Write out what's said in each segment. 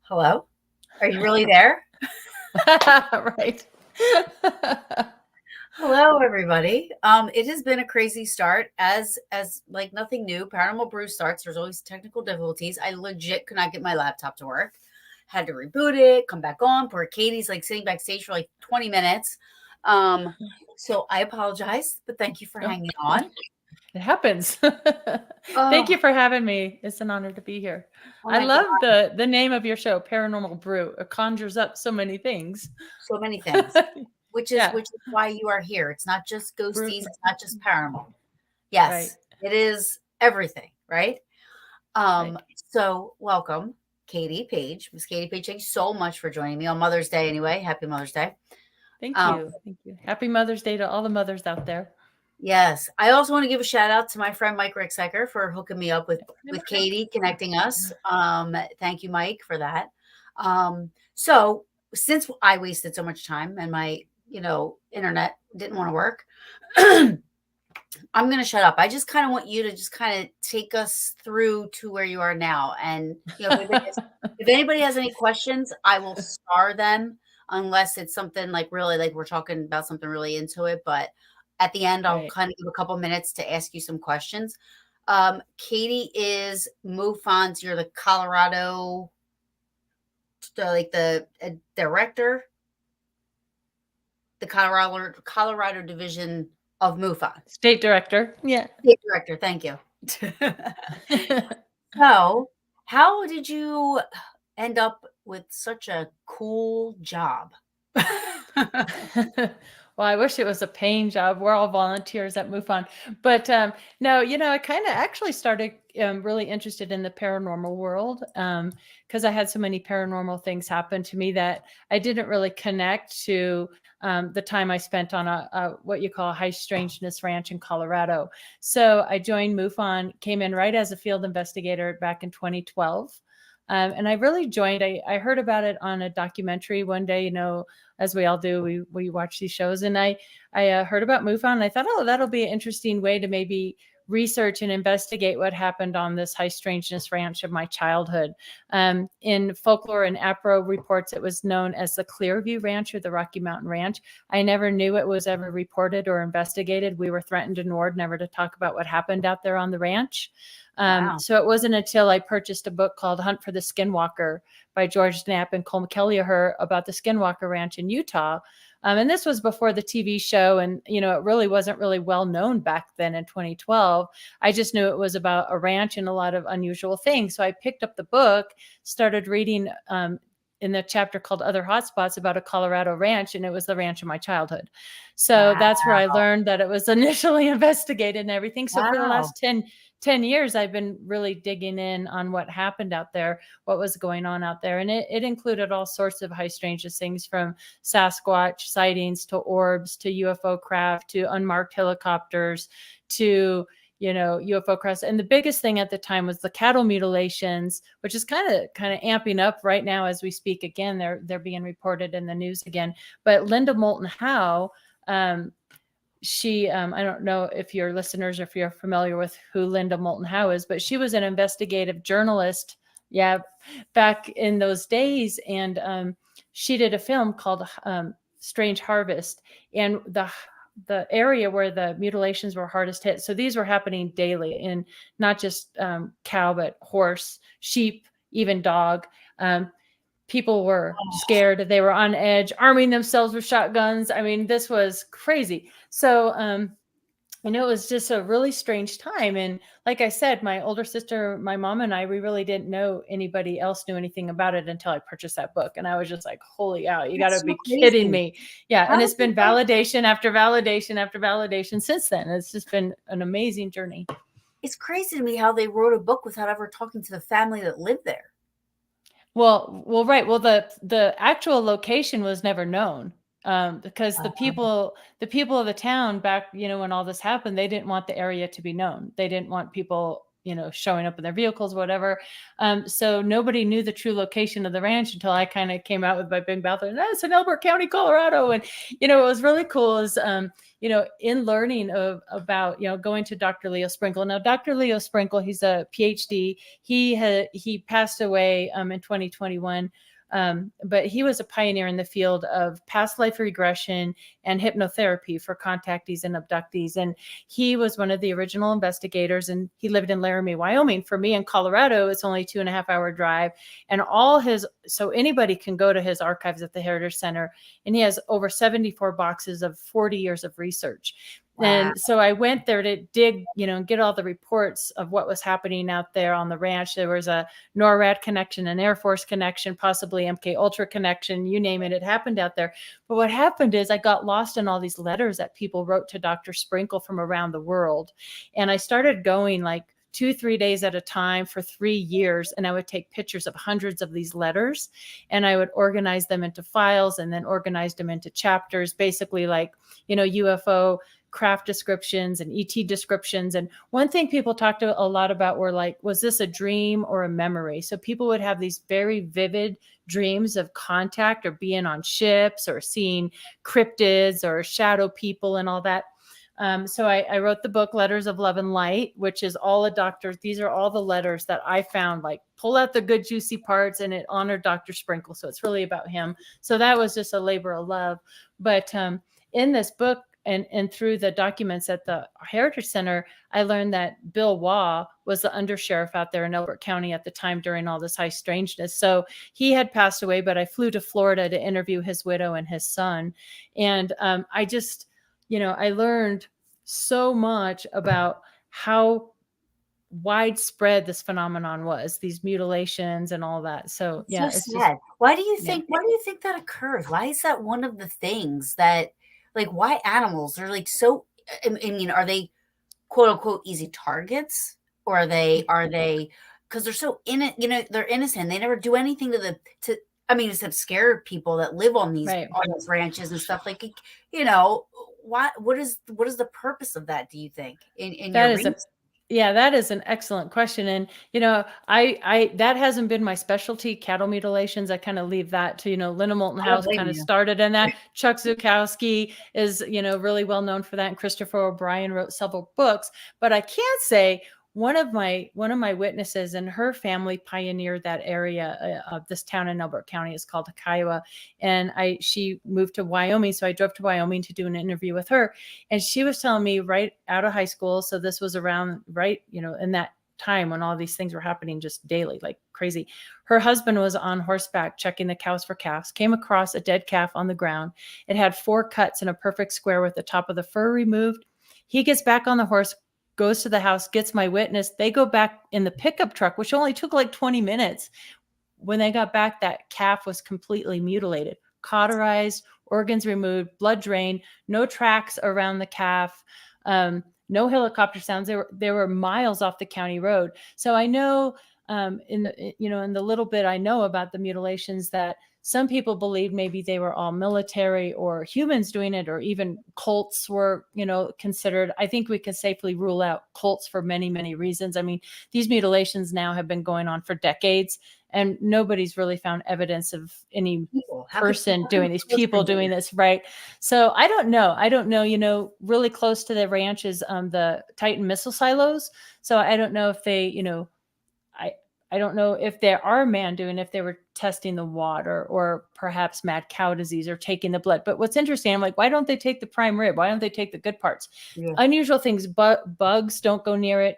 Hello? Are you really there? Right. Hello, everybody. It has been a crazy start as like nothing new. Paranormal Brew starts. There's always technical difficulties. I legit could not get my laptop to work. Had to reboot it, come back on. Poor Katie's like sitting backstage for like 20 minutes. So I apologize, but thank you for hanging on. It happens. Oh, Thank you for having me. It's an honor to be here. oh I my love God, the name of your show, Paranormal Brew. It conjures up so many things. so many things. Which is Yeah. why you are here. It's not just Brew. ghosties, it's not just paranormal. Right. Yes, it is everything, right? Right. So welcome, Katie Paige. Miss Katie Paige, thank you so much for joining me on Mother's Day anyway. Happy Mother's Day. Thank Um, you. Thank you. Happy Mother's Day to all the mothers out there. yes. I also want to give a shout out to my friend Mike Ricksecker for hooking me up with Katie, connecting us. Thank you, Mike, for that. So since I wasted so much time and my, internet didn't want to work, I'm going to shut up. I just kind of want you to just kind of take us through to where you are now. And, if anybody has any questions, I will star them unless it's something like really like we're talking about something really into it. But at the end, I'll Right. kind of give a couple minutes to ask you some questions. Katie is MUFON's, you're the Colorado, the director, the Colorado division of MUFON. State director. Yeah. State director, thank you. So, how did you end up with such a cool job? Well, I wish it was a paying job. We're all volunteers at MUFON. But no, I kind of actually started really interested in the paranormal world because I had so many paranormal things happen to me that I didn't really connect to the time I spent on a what you call a high strangeness ranch in Colorado. So I joined MUFON, came in right as a field investigator back in 2012. And I really joined. I heard about it on a documentary one day, as we all do, we watch these shows, and I heard about MUFON, and I thought, oh, that'll be an interesting way to maybe research and investigate what happened on this high strangeness ranch of my childhood. In folklore and APRO reports, it was known as the Clearview Ranch or the Rocky Mountain Ranch. I never knew it was ever reported or investigated. We were threatened and warned never to talk about what happened out there on the ranch. Wow. So it wasn't until I purchased a book called Hunt for the Skinwalker by George Knapp and Cole McKelliher about the Skinwalker Ranch in Utah. And this was before the TV show. And, it really wasn't really well known back then in 2012. I just knew it was about a ranch and a lot of unusual things. So I picked up the book, started reading in the chapter called Other Hotspots about a Colorado ranch, and it was the ranch of my childhood. So that's where I learned that it was initially investigated and everything. So for the last 10 years, I've been really digging in on what happened out there, what was going on out there. And it included all sorts of high strangeness things, from Sasquatch sightings to orbs to UFO craft to unmarked helicopters to UFO crafts. And the biggest thing at the time was the cattle mutilations, which is kind of amping up right now as we speak. Again, they're being reported in the news again. But Linda Moulton Howe, she, I don't know if your listeners, if you're familiar with who Linda Moulton Howe is, but she was an investigative journalist, back in those days. And she did a film called Strange Harvest, and the area where the mutilations were hardest hit. So these were happening daily, in not just cow, but horse, sheep, even dog. people were scared. They were on edge, arming themselves with shotguns. I mean, this was crazy. So, it was just a really strange time. And like I said, my older sister, my mom and I, we really didn't know anybody else knew anything about it until I purchased that book. And I was just like, holy cow, you got to be kidding me. Yeah. And it's been validation after validation after validation since then. It's just been an amazing journey. It's crazy to me how they wrote a book without ever talking to the family that lived there. Well, right. Well, the actual location was never known. Because the people of the town back, when all this happened, they didn't want the area to be known. They didn't want people, showing up in their vehicles, whatever. So nobody knew the true location of the ranch until I kind of came out with my big mouth and it's in Elbert County, Colorado. And, what was really cool is, in learning about, going to Dr. Leo Sprinkle. Now, Dr. Leo Sprinkle, he's a PhD. He passed away in 2021. But he was a pioneer in the field of past life regression and hypnotherapy for contactees and abductees. And he was one of the original investigators, and he lived in Laramie, Wyoming. For me in Colorado, it's only 2.5-hour drive. And so anybody can go to his archives at the Heritage Center, and he has over 74 boxes of 40 years of research. Wow. And so I went there to dig, and get all the reports of what was happening out there on the ranch. There was a NORAD connection, an Air Force connection, possibly MK Ultra connection, you name it. It happened out there. But what happened is I got lost in all these letters that people wrote to Dr. Sprinkle from around the world. And I started going like 2-3 days at a time for 3 years. And I would take pictures of hundreds of these letters, and I would organize them into files and then organize them into chapters, basically like, UFO craft descriptions and ET descriptions. And one thing people talked a lot about were like, was this a dream or a memory? So people would have these very vivid dreams of contact or being on ships or seeing cryptids or shadow people and all that. So I wrote the book, Letters of Love and Light, which is all a doctor. These are all the letters that I found, like pull out the good juicy parts, and it honored Dr. Sprinkle. So it's really about him. So that was just a labor of love. But in this book, and through the documents at the Heritage Center, I learned that Bill Waugh was the undersheriff out there in Elbert County at the time during all this high strangeness. So he had passed away, but I flew to Florida to interview his widow and his son. And I just, I learned so much about how widespread this phenomenon was, these mutilations and all that. So yeah, it's sad. Just, why do you think that occurs? Why is that one of the things that, like, why animals are like so, I mean, are they quote unquote easy targets, or are they because they're so they're innocent, they never do anything I mean, except scare people that live on these ranches and stuff, like, what is the purpose of that, do you think, in your research? Yeah, that is an excellent question. And, I that hasn't been my specialty, cattle mutilations. I kind of leave that to, Linda Moulton House kind of started in that. Chuck Zukowski is, really well known for that. And Christopher O'Brien wrote several books. But I can't say one of my witnesses and her family pioneered that area of this town in Elbert County. Is called Kiowa. And she moved to Wyoming. So I drove to Wyoming to do an interview with her. And she was telling me right out of high school. So this was around in that time when all these things were happening just daily, like crazy. Her husband was on horseback checking the cows for calves, came across a dead calf on the ground. It had 4 cuts in a perfect square with the top of the fur removed. He gets back on the horse, goes to the house, gets my witness. They go back in the pickup truck, which only took like 20 minutes. When they got back, that calf was completely mutilated, cauterized, organs removed, blood drained, no tracks around the calf, no helicopter sounds. They were miles off the county road. So I know in the little bit I know about the mutilations that some people believe maybe they were all military or humans doing it, or even cults were, considered. I think we can safely rule out cults for many, many reasons. I mean, these mutilations now have been going on for decades, and nobody's really found evidence of any person doing these, people doing this, right? So I don't know, really close to the ranch is the Titan missile silos. So I don't know if they, I don't know if there are man doing, if they were testing the water, or perhaps mad cow disease, or taking the blood. But what's interesting, I'm like, why don't they take the prime rib? Why don't they take the good parts? Yeah. Unusual things, bugs don't go near it.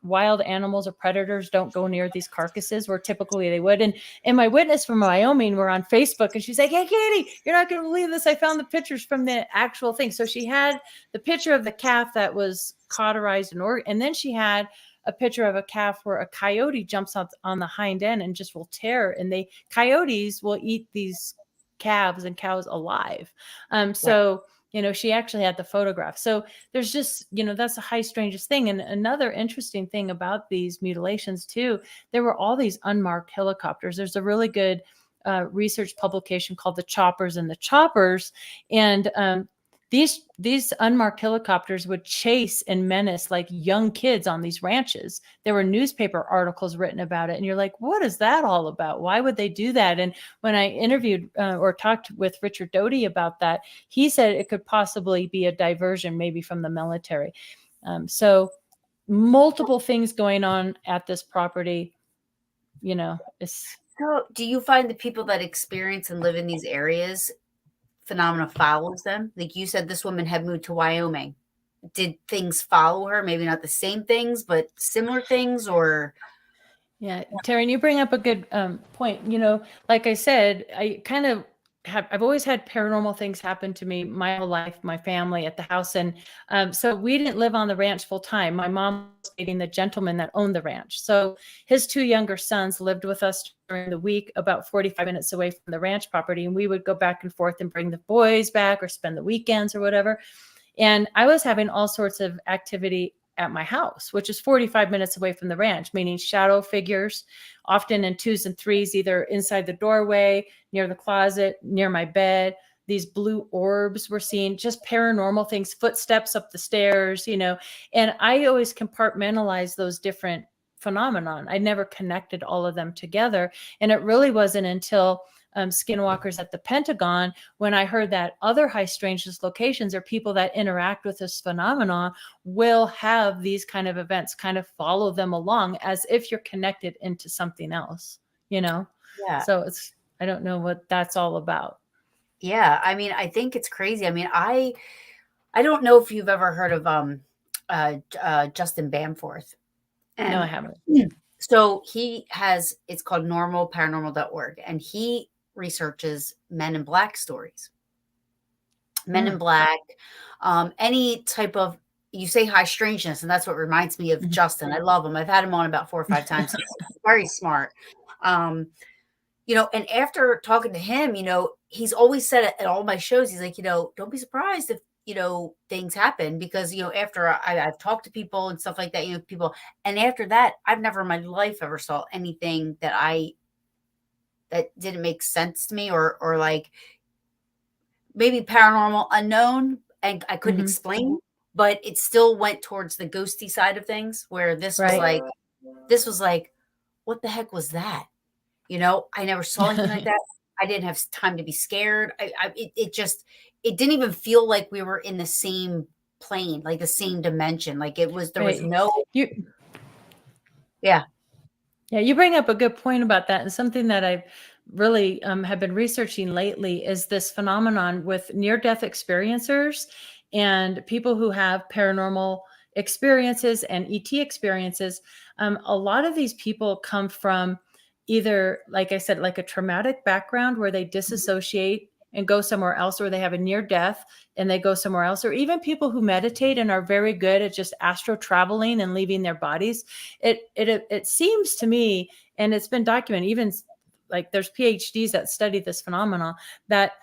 Wild animals or predators don't go near these carcasses, where typically they would. And my witness from Wyoming were on Facebook, and she's like, hey, Katie, you're not going to believe this. I found the pictures from the actual thing. So she had the picture of the calf that was cauterized and then she had a picture of a calf where a coyote jumps out on the hind end and just will tear. And coyotes will eat these calves and cows alive. So, she actually had the photograph. So there's just, that's the high strangest thing. And another interesting thing about these mutilations too, there were all these unmarked helicopters. There's a really good research publication called The Choppers and the Choppers. And these unmarked helicopters would chase and menace like young kids on these ranches. There were newspaper articles written about it. And you're like, what is that all about? Why would they do that? And when I interviewed or talked with Richard Doty about that, he said it could possibly be a diversion, maybe from the military. So multiple things going on at this property, So do you find the people that experience and live in these areas, phenomena follows them? Like you said, this woman had moved to Wyoming. Did things follow her? Maybe not the same things, but similar things, or? Yeah, Taryn, you bring up a good point. Like I said, I've always had paranormal things happen to me my whole life, my family, at the house. And so we didn't live on the ranch full time. My mom was dating the gentleman that owned the ranch. So his two younger sons lived with us during the week, about 45 minutes away from the ranch property. And we would go back and forth and bring the boys back or spend the weekends or whatever. And I was having all sorts of activity at my house, which is 45 minutes away from the ranch, meaning shadow figures, often in twos and threes, either inside the doorway, near the closet, near my bed. These blue orbs were seen, just paranormal things, footsteps up the stairs, and I always compartmentalize those different phenomenon. I never connected all of them together. And it really wasn't until skinwalkers at the Pentagon when I heard that other high strangeness locations, or people that interact with this phenomenon, will have these kind of events kind of follow them along as if you're connected into something else, Yeah. So I don't know what that's all about. Yeah. I mean, I think it's crazy. I mean, I don't know if you've ever heard of Justin Bamforth. No, I haven't. So it's called paranormal.org, and he researches Men in Black stories. Men in Black, any type of, you say high strangeness, and that's what reminds me of Justin. I love him. I've had him on about 4 or 5 times. He's very smart. And after talking to him, he's always said at all my shows, he's like, don't be surprised if, things happen, because, after I've talked to people and stuff like that, people, and after that, I've never in my life ever saw anything that didn't make sense to me, or like maybe paranormal unknown, and I couldn't explain, but it still went towards the ghosty side of things, where this was like, what the heck was that? I never saw anything like that. I didn't have time to be scared. It didn't even feel like we were in the same plane, like the same dimension. Like there was no. Yeah. Yeah, you bring up a good point about that. And something that I've really have been researching lately is this phenomenon with near-death experiencers and people who have paranormal experiences and ET experiences. A lot of these people come from either, like I said, like a traumatic background where they disassociate and go somewhere else, or they have a near death and they go somewhere else, or even people who meditate and are very good at just astro traveling and leaving their bodies. It seems to me, and it's been documented, even like there's PhDs that study this phenomenon, that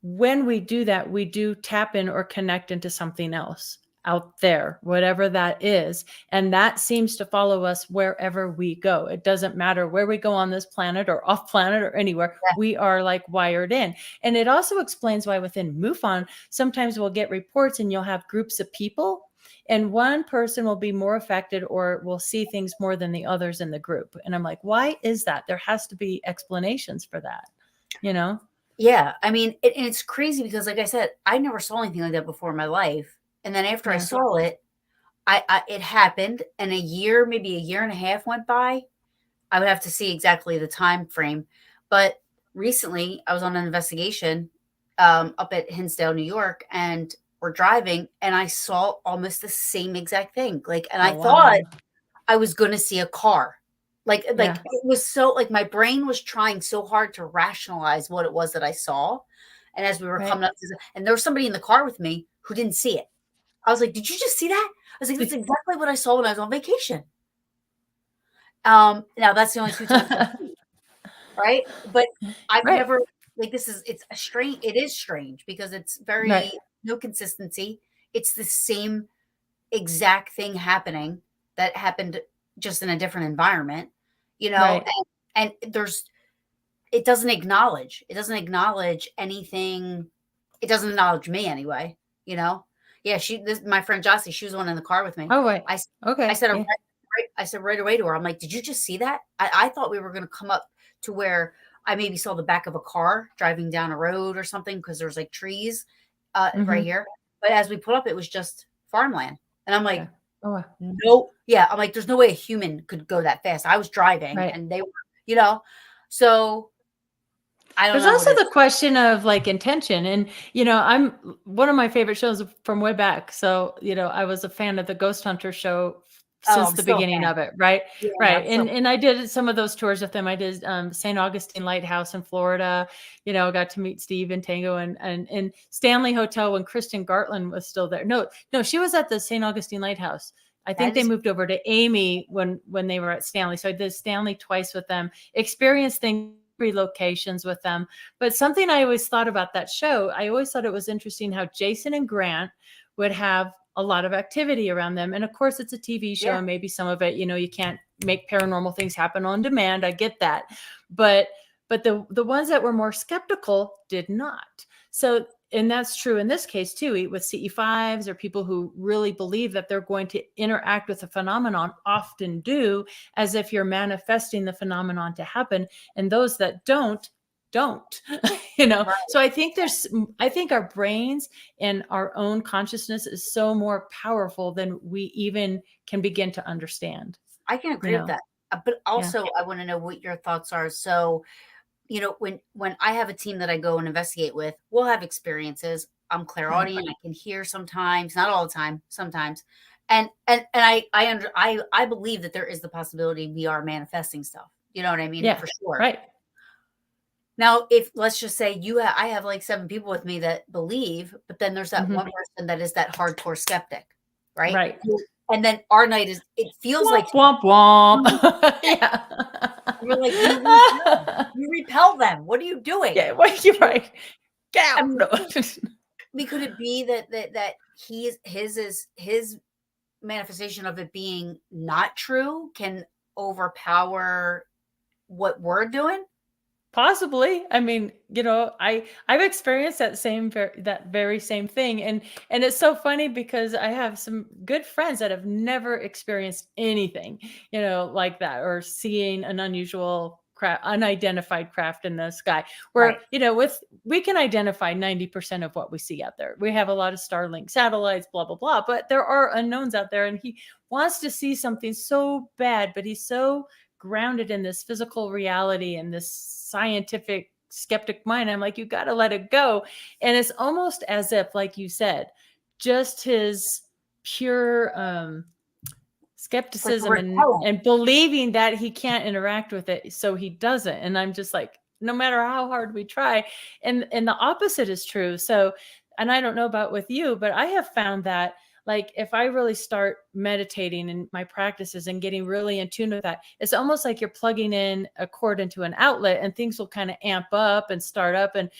when we do that, we do tap in or connect into something else out there, whatever that is. And that seems to follow us wherever we go. It doesn't matter where we go on this planet or off planet or anywhere. Yeah. We are like wired in. And it also explains why within MUFON, sometimes we'll get reports and you'll have groups of people, and one person will be more affected or will see things more than the others in the group. And I'm like, why is that? There has to be explanations for that, Yeah. I mean, it's crazy because, like I said, I never saw anything like that before in my life. And then after I saw it, it happened, and maybe a year and a half went by. I would have to see exactly the time frame, But recently, I was on an investigation up at Hinsdale, New York, and we're driving, and I saw almost the same exact thing. Like, and I Oh, wow. thought I was going to see a car. Like Yeah. it was so, like, my brain was trying so hard to rationalize what it was that I saw. And as we were Right. coming up to and there was somebody in the car with me who didn't see it. I was like, "Did you just see that?" I was like, "That's exactly what I saw when I was on vacation." Now that's the only 2 times I've seen it, right? But I've Right. never, like, it's a strange, it is strange because it's very, Right. no consistency. It's the same exact thing happening that happened just in a different environment, Right. and it doesn't acknowledge anything. It doesn't acknowledge me anyway, you know? Yeah, my friend Jossie, she was the one in the car with me. Oh, right. I s I Okay. said, Yeah. I said right away to her, I'm like, "Did you just see that?" I thought we were gonna come up to where I maybe saw the back of a car driving down a road or something because there's, like, trees, right Hmm. here, but as we pulled up, it was just farmland, and I'm Yeah. like, Oh, wow. "No." Yeah, I'm like, "There's no way a human could go that fast." I was driving, Right. and they were, you know? So, I don't There's know what also it. the question of like intention. And, I'm one of my favorite shows from way back. So, I was a fan of the Ghost Hunter show Oh, since I'm the still a beginning fan. of it. Right. Yeah, Right. I'm still. And I did some of those tours with them. I did St. Augustine Lighthouse in Florida. Got to meet Steve and Tango and Stanley Hotel when Kristen Gartland was still there. No, she was at the St. Augustine Lighthouse. I think That they is. moved over to Amy when they were at Stanley. So I did Stanley twice with them, experienced things, locations with them. But something I always thought about that show, I always thought it was interesting how Jason and Grant would have a lot of activity around them. And of course, it's a TV show, Yeah. and maybe some of it, you can't make paranormal things happen on demand. I get that. But the ones that were more skeptical did not. So, and that's true in this case too, with CE5s or people who really believe that they're going to interact with the phenomenon often do, as if you're manifesting the phenomenon to happen. And those that don't, Right. so I think our brains and our own consciousness is so more powerful than we even can begin to understand. I can you agree with know that. But yeah. also I wanna know what your thoughts are. So, when I have a team that I go and investigate with, we'll have experiences. I'm Right. clairaudient, I can hear sometimes, not all the time, sometimes. And I believe that there is the possibility we are manifesting stuff. You know what I mean? Yeah. For sure. Right. Now, if let's just say I have like 7 people with me that believe, but then there's that Hmm. one person that is that hardcore skeptic, right? Right. And then our night is, it feels like Womp womp womp. yeah, Yeah. we're like, you repel them. What are you doing? Yeah. Well, you're right. Get I out. mean, No. could it be that his manifestation of it being not true can overpower what we're doing? Possibly. I mean, I've experienced that very same thing, and it's so funny because I have some good friends that have never experienced anything, like that, or seeing an unusual craft, unidentified craft in the sky. Right. Where with we can identify 90% of what we see out there. We have a lot of Starlink satellites, blah blah blah, but there are unknowns out there, and he wants to see something so bad, but he's so grounded in this physical reality and this scientific skeptic mind. I'm like, you got to let it go. And it's almost as if, like you said, just his pure It's like a skepticism repellent. and believing that he can't interact with it, so he doesn't. And I'm just like, no matter how hard we try. And the opposite is true. So, and I don't know about with you, but I have found that, like, if I really start meditating in my practices and getting really in tune with that, it's almost like you're plugging in a cord into an outlet, and things will kind of amp up and start up. And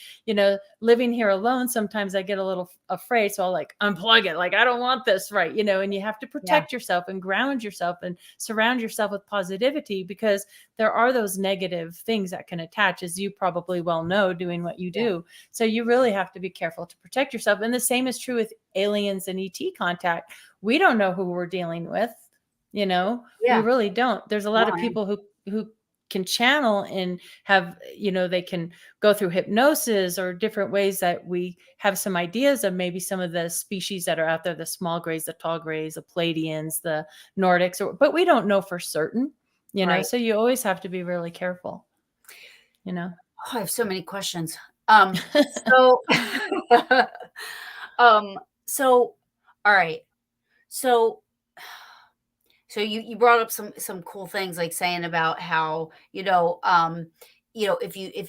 living here alone, sometimes I get a little afraid, so I'll like unplug it, like, I don't want this, right? And you have to Yeah. protect yourself and ground yourself and surround yourself with positivity, because there are those negative things that can attach, as you probably well know, doing what you Yeah. do. So you really have to be careful to protect yourself. And the same is true with aliens and ET contact. We don't know who we're dealing with. We Yeah. really don't. There's a lot No, of people who can channel and have, they can go through hypnosis or different ways that we have some ideas of maybe some of the species that are out there, the small grays, the tall grays, the Palladians, the Nordics, but we don't know for certain, right. so you always have to be really careful. I have so many questions. So, um, so, all right. So, so you brought up some cool things like saying about how, if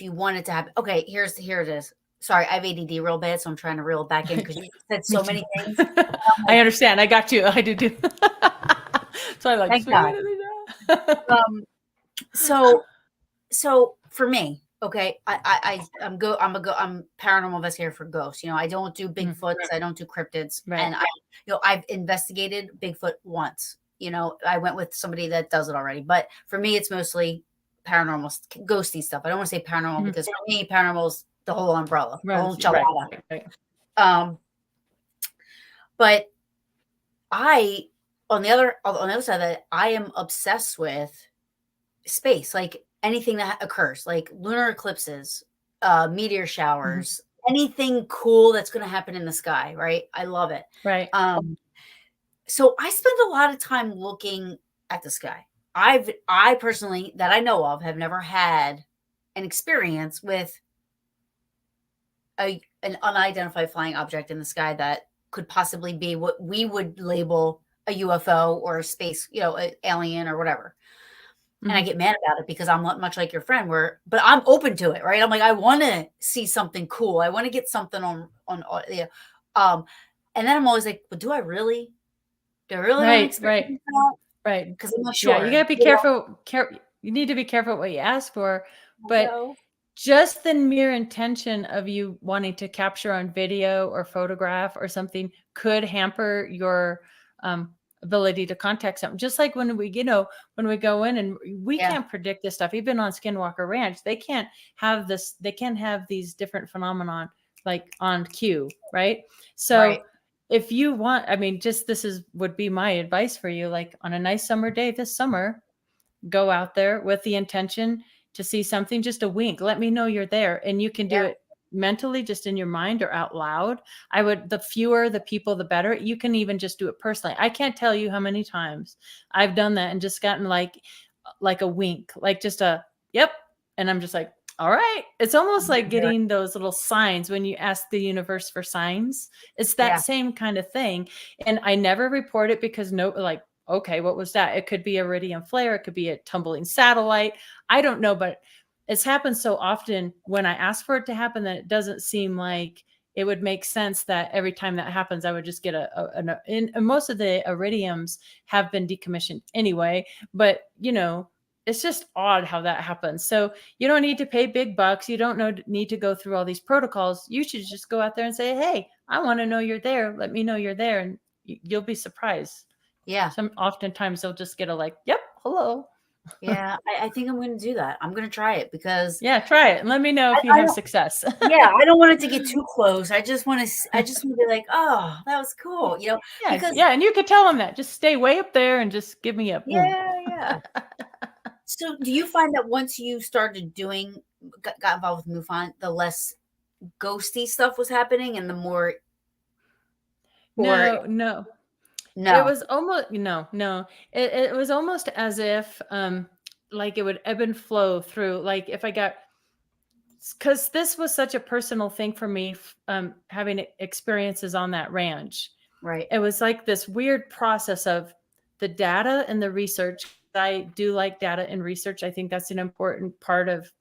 you wanted to have, okay, here it is. Sorry, I have ADD real bad, so I'm trying to reel it back in because you said Me so too. many things. I Like, understand. I got you. I do too. So I like thank speaking God. to the Um, so for me, okay, I'm paranormal investigator for ghosts. I don't do Bigfoots, I don't do cryptids, Right. and I've investigated Bigfoot once. I went with somebody that does it already, but for me, it's mostly paranormal, ghosty stuff. I don't want to say paranormal Mhm. because for me, paranormal is the whole umbrella, the whole Runs. Right. enchilada. Right. Um, but I, on the other side of that, I am obsessed with space, like anything that occurs, like lunar eclipses, meteor Mhm. showers, anything cool that's going to happen in the sky, right? I love it. Right. So I spend a lot of time looking at the sky. I personally, that I know of, have never had an experience with an unidentified flying object in the sky that could possibly be what we would label a UFO or a space, an alien or whatever. And I Mhm. get mad about it because I'm much like your friend but I'm open to it, right? I'm like, I want to see something cool. I want to get something on, um, and then I'm always like, but do I really want to Right. experience Right. that? Right. Because I'm not Yeah, you sure. gotta be careful. You need to be careful what you ask for, I but know. just the mere intention of you wanting to capture on video or photograph or something could hamper your ability to contact something. Just like when we go in and we Yeah, can't predict this stuff. Even on Skinwalker Ranch, they can't have this. They can't have these different phenomenon like on cue, right? So right. if you want, I mean, just this is would be my advice for you. Like on a nice summer day this summer, go out there with the intention to see something, just a wink. Let me know you're there. And you can do Yeah, it mentally, just in your mind or out loud. The fewer the people, the better. You can even just do it personally. I can't tell you how many times I've done that and just gotten like a wink, like just a yep. And I'm just like, all right. It's almost like getting those little signs when you ask the universe for signs. It's that yeah, same kind of thing. And I never report it because like, okay, what was that? It could be a iridium flare. It could be a tumbling satellite. I don't know, but it's happened so often when I ask for it to happen that it doesn't seem like it would make sense that every time that happens, I would just get and most of the iridiums have been decommissioned anyway, but it's just odd how that happens. So you don't need to pay big bucks. You don't need to go through all these protocols. You should just go out there and say, hey, I want to know you're there. Let me know you're there. And you'll be surprised. yeah, Oftentimes they'll just get a like, yep, hello. yeah. I think I'm going to do that. I'm going to try it because Yeah, try it and let me know if you I have don't. success. Yeah, I don't want it to get too close. I just want to be like, oh, that was cool, Yeah, because yeah, and you could tell them that. Just stay way up there and just give me a boom. yeah, yeah. So, do you find that once you started got involved with MUFON, the less ghosty stuff was happening and the more, or No, no. It no? was almost no, no. It was almost as if like it would ebb and flow through. Like if I got because this was such a personal thing for me, having experiences on that ranch. Right. It was like this weird process of the data and the research. I do like data and research. I think that's an important part of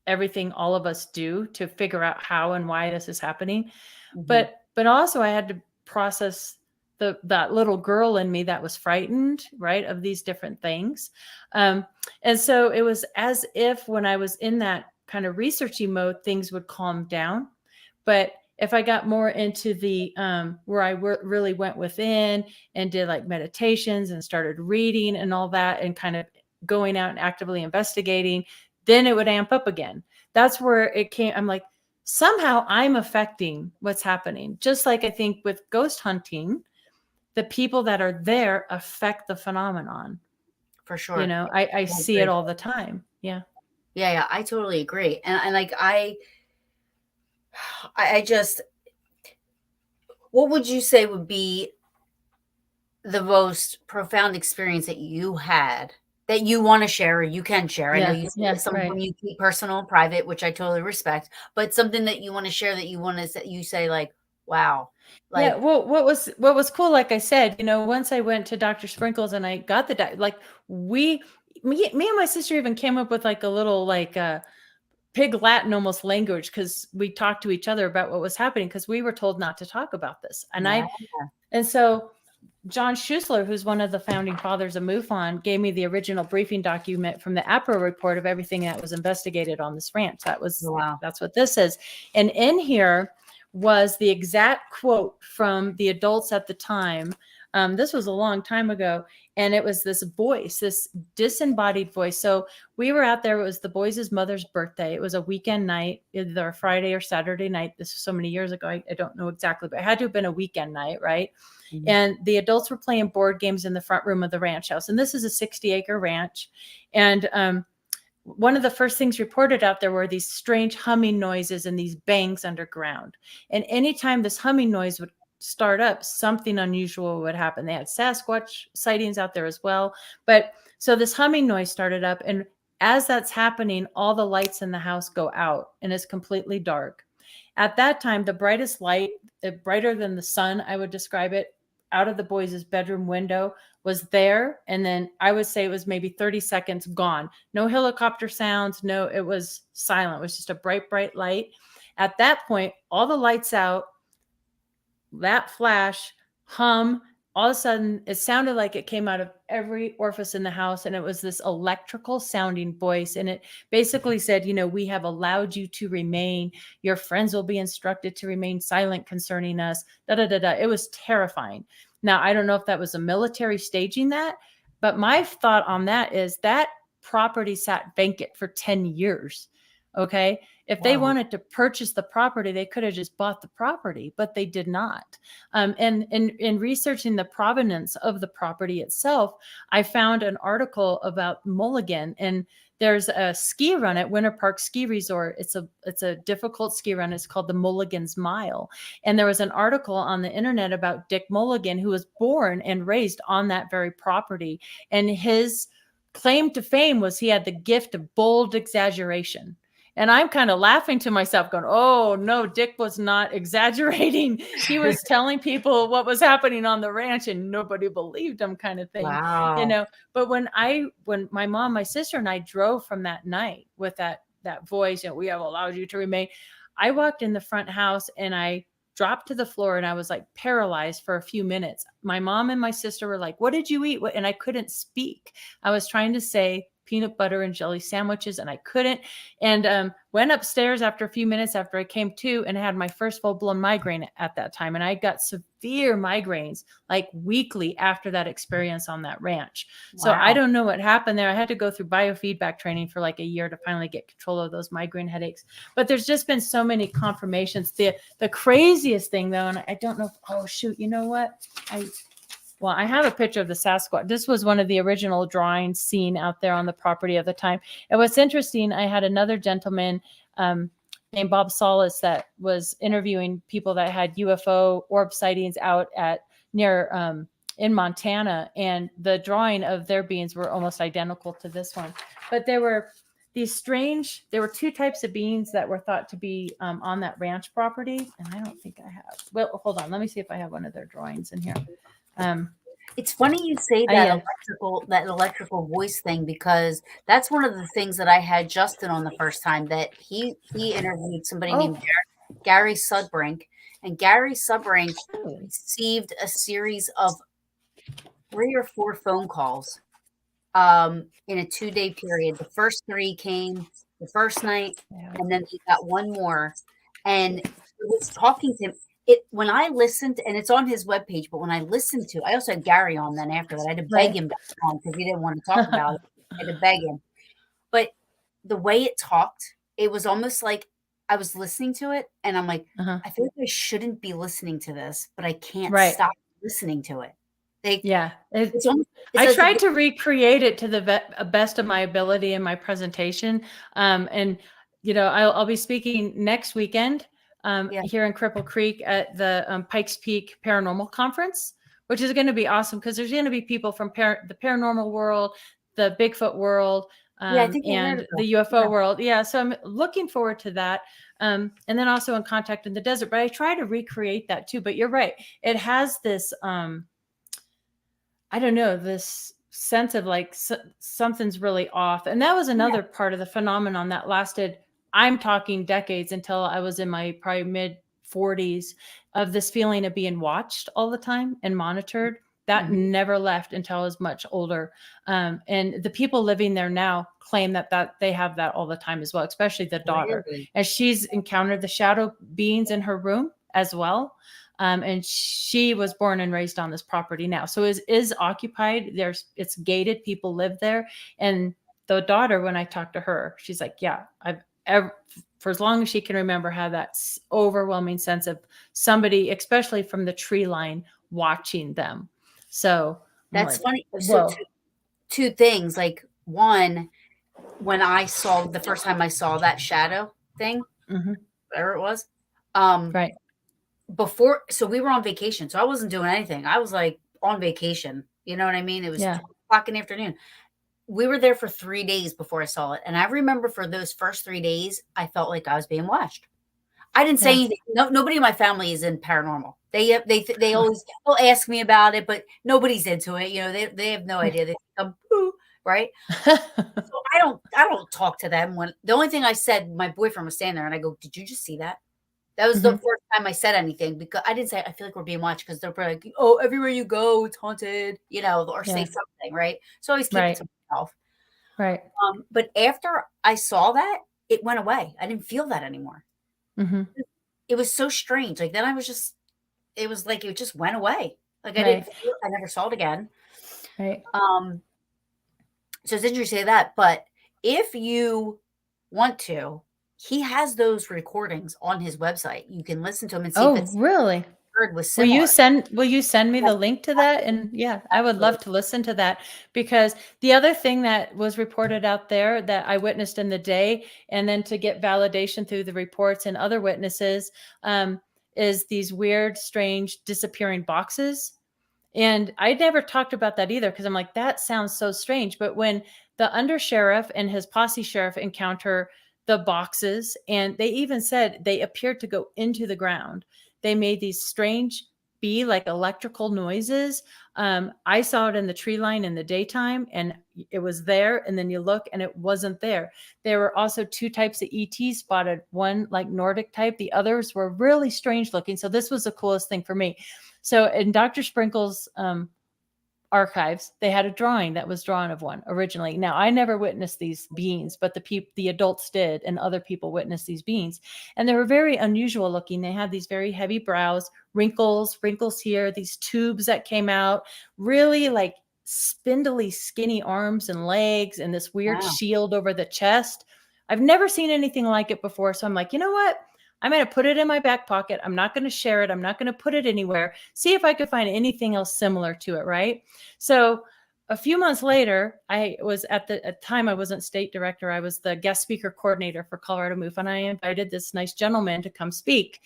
everything all of us do to figure out how and why this is happening. Hmm. But also I had to process that little girl in me that was frightened, right, of these different things. And so it was as if when I was in that kind of researchy mode, things would calm down. But if I got more into the where I really went within and did like meditations and started reading and all that and kind of going out and actively investigating, then it would amp up again. That's where it came. I'm like, somehow I'm affecting what's happening. Just like I think with ghost hunting, the people that are there affect the phenomenon. For sure. I I see it agree. all the time. Yeah. Yeah, yeah, I totally agree. And like I just, what would you say would be the most profound experience that you had that you want to share or you can share. I know Yeah. you said Yeah. that some of Right. them you keep personal and private, which I totally respect, but something that you want to share that you want to say, you say like, wow, Yeah, like, well, what was cool, like I said, once I went to Dr. Sprinkles and I got like me and my sister even came up with like a little like pig Latin almost language because we talked to each other about what was happening because we were told not to talk about this. yeah, And so John Schuessler, who's one of the founding fathers of MUFON, gave me the original briefing document from the APRO report of everything that was investigated on this ranch. wow, That's what this is. And in here was the exact quote from the adults at the time. This was a long time ago. And it was this voice, this disembodied voice. So we were out there. It was the boys' mother's birthday. It was a weekend night, either a Friday or Saturday night. This was so many years ago. I don't know exactly, but it had to have been a weekend night, right? And the adults were playing board games in the front room of the ranch house. And this is a 60-acre ranch. And one of the first things reported out there were these strange humming noises and these bangs underground. And anytime this humming noise would start up, something unusual would happen. They had Sasquatch sightings out there as well. But so this humming noise started up. And as that's happening, all the lights in the house go out and it's completely dark. At that time, the brightest light, brighter than the sun, I would describe it, out of the boys' bedroom window was there. And then I would say it was maybe 30 seconds gone. No helicopter sounds. No, it was silent. It was just a bright, bright light. At that point, all the lights out, that flash, hum, all of a sudden it sounded like it came out of every orifice in the house. And it was this electrical sounding voice. And it basically said, we have allowed you to remain. Your friends will be instructed to remain silent concerning us. Da, da, da, da. It was terrifying. Now, I don't know if that was a military staging that, but my thought on that is that property sat vacant for 10 years. Okay. If they wanted to purchase the property, they could have just bought the property, but they did not. And in researching the provenance of the property itself, I found an article about Mulligan, and there's a ski run at Winter Park Ski Resort. It's a difficult ski run. It's called the Mulligan's Mile. And there was an article on the internet about Dick Mulligan, who was born and raised on that very property. And his claim to fame was he had the gift of bold exaggeration. And I'm kind of laughing to myself going, oh, no, Dick was not exaggerating. He was telling people what was happening on the ranch and nobody believed him kind of thing. wow. But when my mom, my sister and I drove from that night with that voice, we have allowed you to remain. I walked in the front house and I dropped to the floor and I was like paralyzed for a few minutes. My mom and my sister were like, what did you eat? And I couldn't speak. I was trying to say peanut butter and jelly sandwiches and I couldn't. And went upstairs after a few minutes after I came to and had my first full-blown migraine at that time. And I got severe migraines like weekly after that experience on that ranch. So I don't know what happened there. I had to go through biofeedback training for like a year to finally get control of those migraine headaches. But there's just been so many confirmations. The craziest thing though, and I don't know, oh shoot, you know what? I have a picture of the Sasquatch. This was one of the original drawings seen out there on the property at the time. And what's interesting, I had another gentleman named Bob Solis that was interviewing people that had UFO orb sightings out at near in Montana. And the drawing of their beings were almost identical to this one. But there were two types of beings that were thought to be on that ranch property. And I don't think I have. Well, hold on. Let me see if I have one of their drawings in here. It's funny you say that electrical voice thing, because that's one of the things that I had Justin on the first time, that he interviewed somebody named Gary Sudbrink, and Gary Sudbrink received a series of 3 or 4 phone calls in a 2-day period. The first 3 came the first night, and then he got one more, and he was talking to him. When I listened, and it's on his webpage, but when I listened to, I also had Gary on then after that. I had to beg him back on because he didn't want to talk about it. I had to beg him. But the way it talked, it was almost like I was listening to it, and I'm like, I feel like I shouldn't be listening to this, but I can't stop listening to it. I tried to recreate it to the best of my ability in my presentation. And, I'll be speaking next weekend here in Cripple Creek at the Pikes Peak Paranormal Conference, which is going to be awesome because there's going to be people from the paranormal world, the Bigfoot world, Yeah, I think I heard and of the that. UFO Yeah. world. Yeah, so I'm looking forward to that. And then also in Contact in the Desert, but I try to recreate that too. But you're right, it has this I don't know, this sense of like something's really off. And that was Yeah. another part of the phenomenon that lasted, I'm talking decades, until I was in my probably mid 40s, of this feeling of being watched all the time and monitored. That Mhm. never left until I was much older. And the people living there now claim that they have that all the time as well, especially the daughter. Really? And she's encountered the shadow beings in her room as well. And she was born and raised on this property now, so it is occupied. It's gated. People live there, and the daughter, when I talked to her, she's like, "Yeah, I've ever, for as long as she can remember, had that overwhelming sense of somebody, especially from the tree line, watching them." So I'm That's like, funny. So "Whoa." two things. Like one, when I saw the first time I saw that shadow thing, Hmm. whatever it was, um, Right. before, so we were on vacation, so I wasn't doing anything. I was like on vacation. You know what I mean? It was Yeah. 2 o'clock in the afternoon. We were there for 3 days before I saw it. And I remember for those first 3 days, I felt like I was being watched. I didn't say Yeah. anything. No, nobody in my family is in paranormal. They always will ask me about it, but nobody's into it. You know, they have no idea. They think I'm "Ooh," right? So I don't talk to them. When the only thing I said, my boyfriend was standing there, and I go, "Did you just see that?" That was the Hmm. first time I said anything, because I didn't say, "I feel like we're being watched," because they're probably like, "Oh, everywhere you go, it's haunted," or say Yeah. something, right? So I always keep it Right. to myself. Right. But after I saw that, it went away. I didn't feel that anymore. Hmm. It was so strange. Like then I was just, it was like it just went away. Like I didn't Right. feel, I never saw it again. Right. Um, so it's interesting you say that, but if you want to, he has those recordings on his website. You can listen to them and see if Oh, it's really? heard was similar. Will you send me Yes, the link to that? And yeah, I would absolutely. love to listen to that, because the other thing that was reported out there that I witnessed in the day, and then to get validation through the reports and other witnesses, is these weird, strange disappearing boxes. And I never talked about that either, because I'm like, that sounds so strange. But when the undersheriff and his posse sheriff encounter the boxes, and they even said they appeared to go into the ground, they made these strange bee like electrical noises. I saw it in the tree line in the daytime, and it was there. And then you look and it wasn't there. There were also two types of ET spotted, one like Nordic type, the others were really strange looking. So this was the coolest thing for me. So in Dr. Sprinkle's archives, they had a drawing that was drawn of one originally. Now I never witnessed these beings, but the adults did, and other people witnessed these beings, and they were very unusual looking. They had these very heavy brows, wrinkles here, these tubes that came out, really like spindly, skinny arms and legs, and this weird Wow. shield over the chest. I've never seen anything like it before, so I'm like, you know what? I'm going to put it in my back pocket. I'm not going to share it. I'm not going to put it anywhere. See if I could find anything else similar to it, right? So a few months later, I was at the time I wasn't state director. I was the guest speaker coordinator for Colorado MUFON. I invited this nice gentleman to come speak.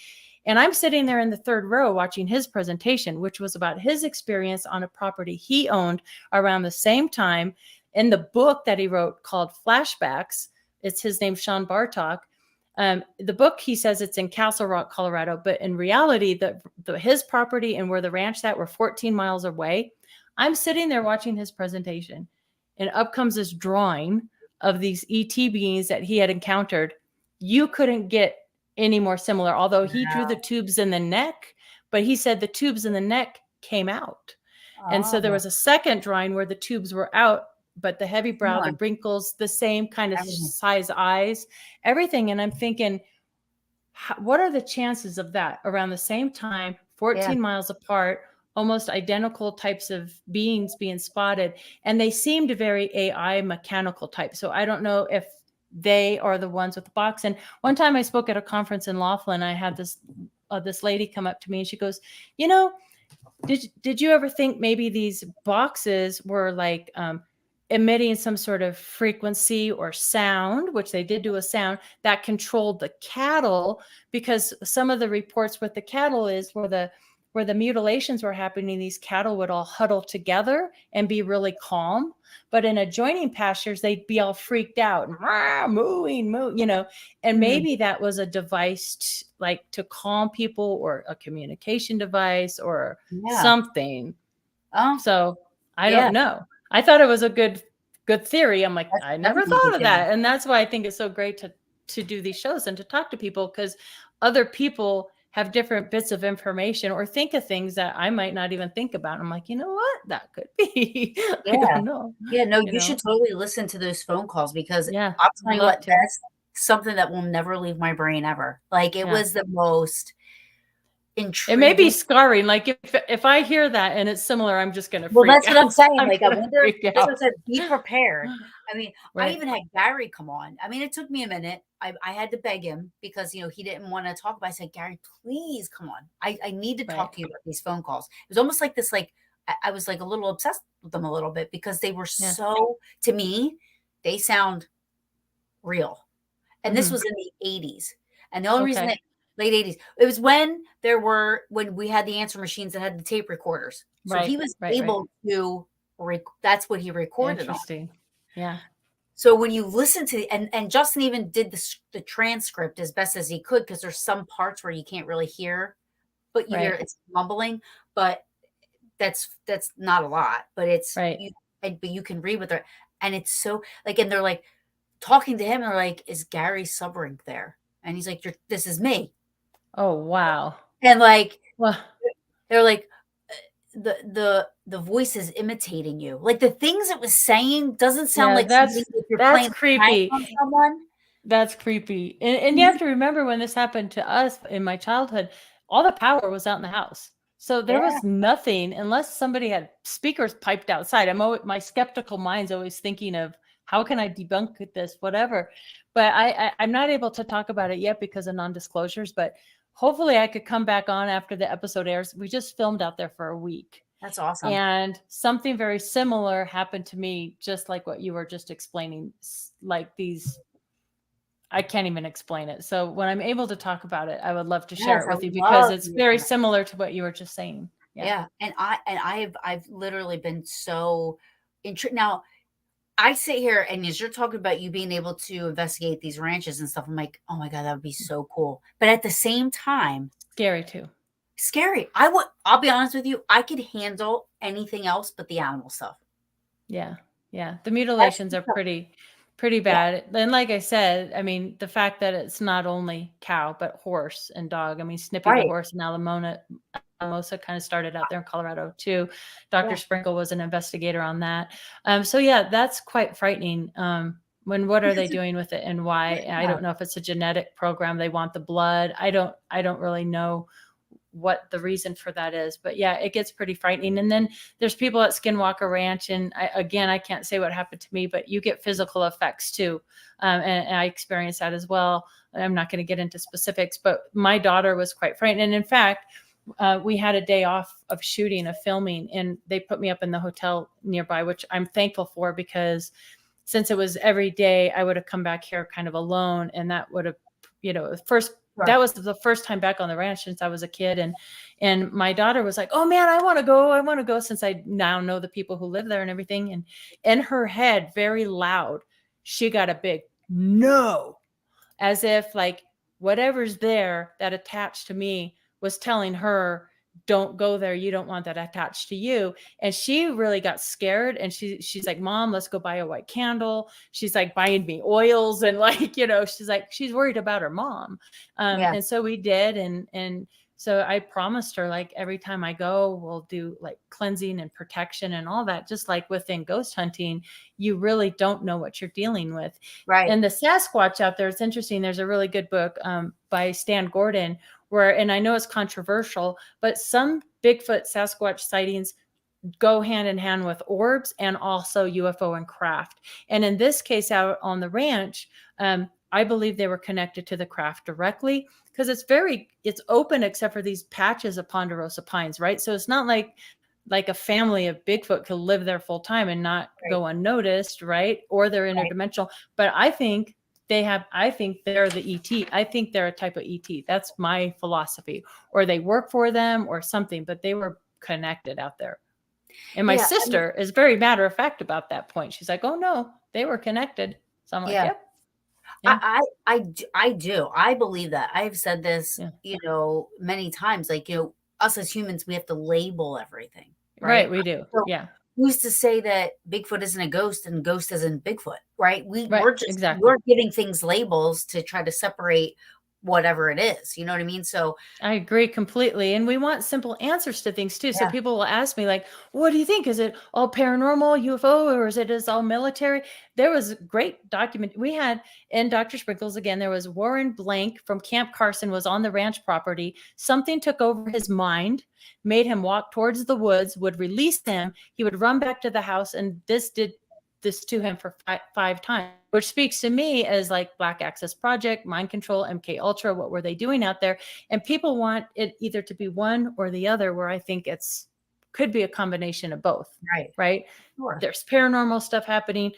And I'm sitting there in the third row watching his presentation, which was about his experience on a property he owned around the same time. In the book that he wrote called Flashbacks, it's his name, Sean Bartok. The book, he says it's in Castle Rock, Colorado, but in reality, his property and where the ranch sat were 14 miles away. I'm sitting there watching his presentation, and up comes this drawing of these ET beings that he had encountered. You couldn't get any more similar, although he drew the tubes in the neck, but he said the tubes in the neck came out. And so there Oh, was a second drawing where the tubes were out, but the heavy brow, similar. the wrinkles, the same kind of Everything. size eyes, everything. And I'm thinking, what are the chances of that around the same time, Yeah. 14 miles apart, almost identical types of beings being spotted? And they seemed very AI mechanical type. So I don't know if they are the ones with the box. And one time I spoke at a conference in Laughlin, I had this lady come up to me and she goes, you know, did you ever think maybe these boxes were like emitting some sort of frequency or sound, which they did do a sound that controlled the cattle? Because some of the reports with the cattle is where where the mutilations were happening, these cattle would all huddle together and be really calm. But in adjoining pastures, they'd be all freaked out and mooing, you know, and maybe that was a device like to calm people, or a communication device or something. Oh, so I yeah. don't know. I thought it was a good theory. I'm like, That's I never definitely a thought good of theory. that. And that's why I think it's so great to do these shows and to talk to people, because other people have different bits of information or think of things that I might not even think about. I'm like, you know what? That could be. I Yeah. don't know. Yeah, no, you know? should totally listen to those phone calls, because Yeah, I'll tell I'd you love what, to. that's something that will never leave my brain ever. Like, it Yeah. was the most It may be intriguing. scarring. Like if I hear that and it's similar, I'm just going to Well, freak that's what I'm out. saying. I'm Like, I going to wonder, freak that's what I out. said, be prepared. I mean, I Right. even had Gary come on. I mean, it took me a minute. I had to beg him, because, he didn't want to talk about it. I said, Gary, please come on. I need to talk to you about these phone calls. It was almost like this, like, I was like a little obsessed with them a little bit, because they were so, to me, they sound real. And this was in the 80s. And the only reason that late 80s, it was when we had the answer machines that had the tape recorders. So he was able to, that's what he recorded on. Interesting. Yeah. So when you listen to and Justin even did the transcript as best as he could, because there's some parts where you can't really hear, but you hear it's mumbling, but that's not a lot, but it's but you can read what they're, and it's so like, and they're like talking to him, and they're like, is Gary Subrink there? And he's like, this is me. Oh, wow. And like, well, they're like, the voice is imitating you. Like, the things it was saying doesn't sound like that's creepy. On someone. That's creepy. And you have to remember, when this happened to us in my childhood, all the power was out in the house. So there was nothing, unless somebody had speakers piped outside. My skeptical mind's always thinking of, how can I debunk this, whatever. But I'm not able to talk about it yet because of non-disclosures, but hopefully I could come back on after the episode airs. We just filmed out there for a week. That's awesome. And something very similar happened to me, just like what you were just explaining, like these, I can't even explain it. So when I'm able to talk about it, I would love to share it with you, because it's very similar to what you were just saying. Yeah. And I've literally been so intrigued. Now, I sit here, and as you're talking about you being able to investigate these ranches and stuff, I'm like, oh my God, that would be so cool. But at the same time, scary too. Scary. I'll be honest with you, I could handle anything else but the animal stuff. Yeah. Yeah. The mutilations are pretty bad. And like I said, I mean, the fact that it's not only cow, but horse and dog. I mean, Snippy the horse in Alamosa kind of started out there in Colorado too. Dr. Sprinkle was an investigator on that. So yeah, that's quite frightening. What are they doing with it, and why? I don't know if it's a genetic program. They want the blood. I don't really know what the reason for that is, but yeah, it gets pretty frightening. And then there's people at Skinwalker Ranch, and I can't say what happened to me, but you get physical effects too. And I experienced that as well. I'm not going to get into specifics, but my daughter was quite frightened. And in fact, we had a day off of shooting, of filming, and they put me up in the hotel nearby, which I'm thankful for, because since it was every day, I would have come back here kind of alone. And that would have, that was the first time back on the ranch since I was a kid. And my daughter was like, oh man, I want to go, since I now know the people who live there and everything. And in her head, very loud, she got a big no, as if like whatever's there that attached to me was telling her, don't go there. You don't want that attached to you. And she really got scared. And she's like, Mom, let's go buy a white candle. She's like buying me oils, and like, she's like, she's worried about her mom. And so we did. And so I promised her, like, every time I go, we'll do like cleansing and protection and all that. Just like within ghost hunting, you really don't know what you're dealing with. Right. And the Sasquatch out there, it's interesting. There's a really good book by Stan Gordon, and I know it's controversial, but some Bigfoot Sasquatch sightings go hand in hand with orbs and also UFO and craft. And in this case, out on the ranch, I believe they were connected to the craft directly, because it's open except for these patches of ponderosa pines, right? So it's not like a family of Bigfoot could live there full time and not go unnoticed, right? Or they're interdimensional. But I think I think they're the ET. I think they're a type of ET. That's my philosophy. Or they work for them or something, but they were connected out there. And my sister is very matter of fact about that point. She's like, oh no, they were connected. So I'm like, yeah. yep. Yeah. I do. I believe that. I've said this, many times. Like, us as humans, we have to label everything, Right. right? We do. So Yeah. who's to say that Bigfoot isn't a ghost and ghost isn't Bigfoot, right? Right. Exactly. We're giving things labels to try to separate whatever it is. You know what I mean? So I agree completely. And we want simple answers to things too. So yeah, people will ask me like, what do you think? Is it all paranormal UFO or is it all military? There was great document. We had in Dr. Sprinkles, again, there was Warren Blank from Camp Carson was on the ranch property. Something took over his mind, made him walk towards the woods, would release him. He would run back to the house. And this did this to him for five times, which speaks to me as like Black Access Project, mind control, MK Ultra. What were they doing out there? And people want it either to be one or the other, where I think could be a combination of both. Right. Sure. There's paranormal stuff happening.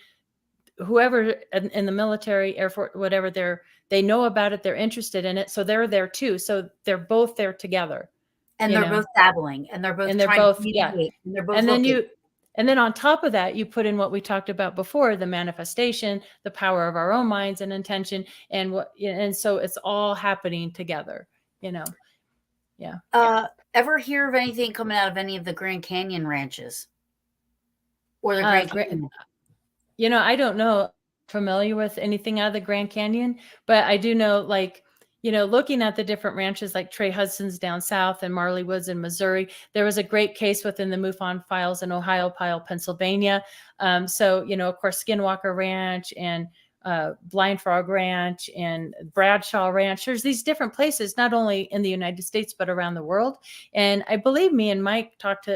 Whoever in the military, Air Force, whatever, they know about it. They're interested in it. So they're there too. So they're both there together. And they're both dabbling and they're both trying to communicate. And they're both and then on top of that, you put in what we talked about before, the manifestation, the power of our own minds and intention. And so it's all happening together, Yeah. Ever hear of anything coming out of any of the Grand Canyon ranches? Or the Grand Canyon? I don't know, familiar with anything out of the Grand Canyon, but I do know, like, looking at the different ranches like Trey Hudson's down south and Marley Woods in Missouri, there was a great case within the MUFON files in Ohiopyle, Pennsylvania. So, of course, Skinwalker Ranch and Blind Frog Ranch and Bradshaw Ranch. There's these different places, not only in the United States, but around the world. And I believe me and Mike talked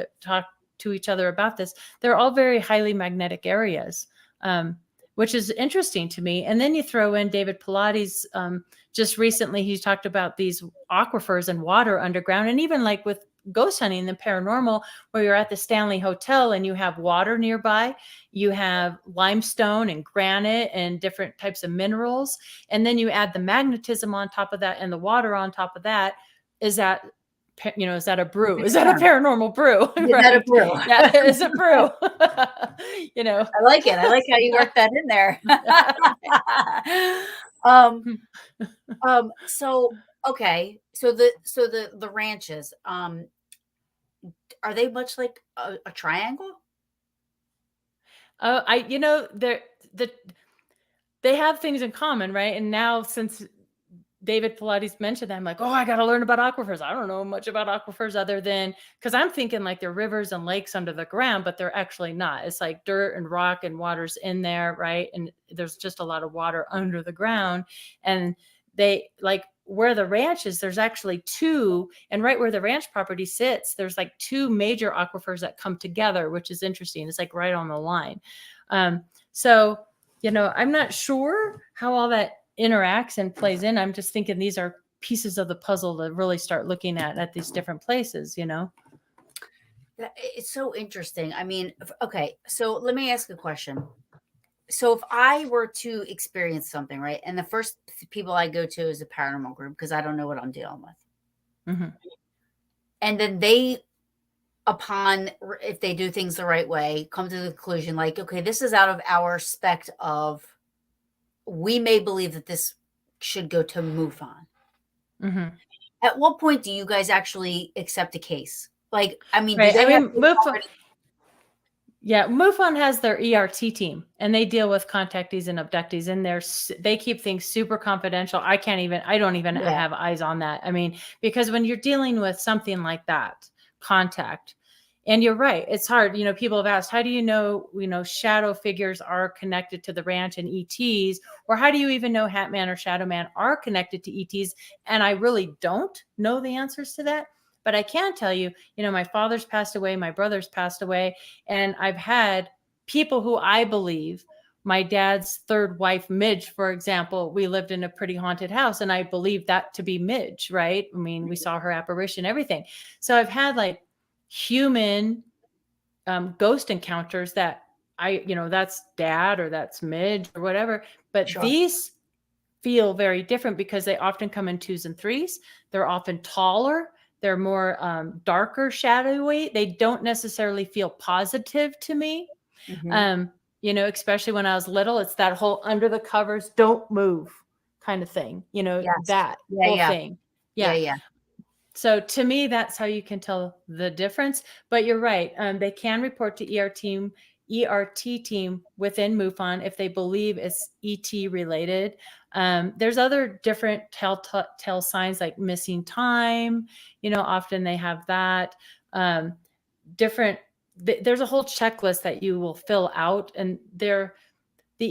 to each other about this. They're all very highly magnetic areas. Which is interesting to me. And then you throw in David Pilates. Just recently, he talked about these aquifers and water underground. And even like with ghost hunting and paranormal, where you're at the Stanley Hotel and you have water nearby, you have limestone and granite and different types of minerals. And then you add the magnetism on top of that and the water on top of that. Is that a brew? Is that a paranormal brew? Is that a brew? Yeah, is a brew. I like it. I like how you work that in there. So okay. So the ranches, are they much like a triangle? They have things in common, right? And now since David Pilates mentioned that, I'm like, oh, I got to learn about aquifers. I don't know much about aquifers other than, because I'm thinking like they're rivers and lakes under the ground, but they're actually not. It's like dirt and rock and water's in there, right? And there's just a lot of water under the ground. And they, like, where the ranch is, there's actually two, and right where the ranch property sits, there's like two major aquifers that come together, which is interesting. It's like right on the line. So, I'm not sure how all that interacts and plays in. I'm just thinking these are pieces of the puzzle to really start looking at these different places, It's so interesting. I mean, okay, so let me ask a question. So if I were to experience something, right, and the first people I go to is a paranormal group because I don't know what I'm dealing with. Mm-hmm. And then if they do things the right way, come to the conclusion like, okay, this is out of our spect of, we may believe that this should go to MUFON. Mm-hmm. At what point do you guys actually accept a case? Like, I mean, right. MUFON has their ERT team, and they deal with contactees and abductees, and they keep things super confidential. I don't even have eyes on that. I mean, because when you're dealing with something like that, contact, and you're right, it's hard. People have asked, how do you know, shadow figures are connected to the ranch and ETs, or how do you even know Hatman or Shadow Man are connected to ETs? And I really don't know the answers to that. But I can tell you, my father's passed away, my brother's passed away, and I've had people who I believe, my dad's third wife, Midge, for example, we lived in a pretty haunted house, and I believe that to be Midge, right? I mean, we saw her apparition, everything. So I've had like human ghost encounters that that's dad or that's Midge or whatever. But Sure. these feel very different because they often come in 2s and 3s. They're often taller. They're more darker, shadowy. They don't necessarily feel positive to me. Mm-hmm. Especially when I was little, it's that whole under the covers, don't move kind of thing, Yes. that Yeah. whole Yeah. thing. Yeah. Yeah. Yeah. So to me, that's how you can tell the difference. But you're right. They can report to ERT team within MUFON if they believe it's ET related. There's other different tell signs like missing time. Often they have that. Different. There's a whole checklist that you will fill out, and the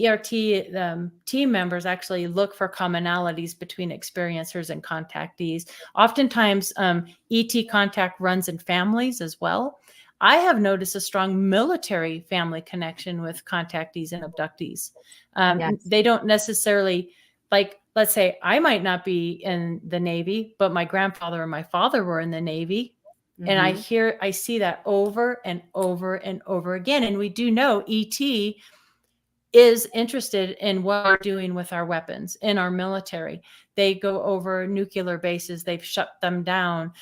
ERT team members actually look for commonalities between experiencers and contactees. Oftentimes, ET contact runs in families as well. I have noticed a strong military family connection with contactees and abductees. Yes. They don't necessarily, like, let's say I might not be in the Navy, but my grandfather and my father were in the Navy. And Mm-hmm. I see that over and over and over again. And we do know ET is interested in what we're doing with our weapons in our military. They go over nuclear bases, they've shut them down.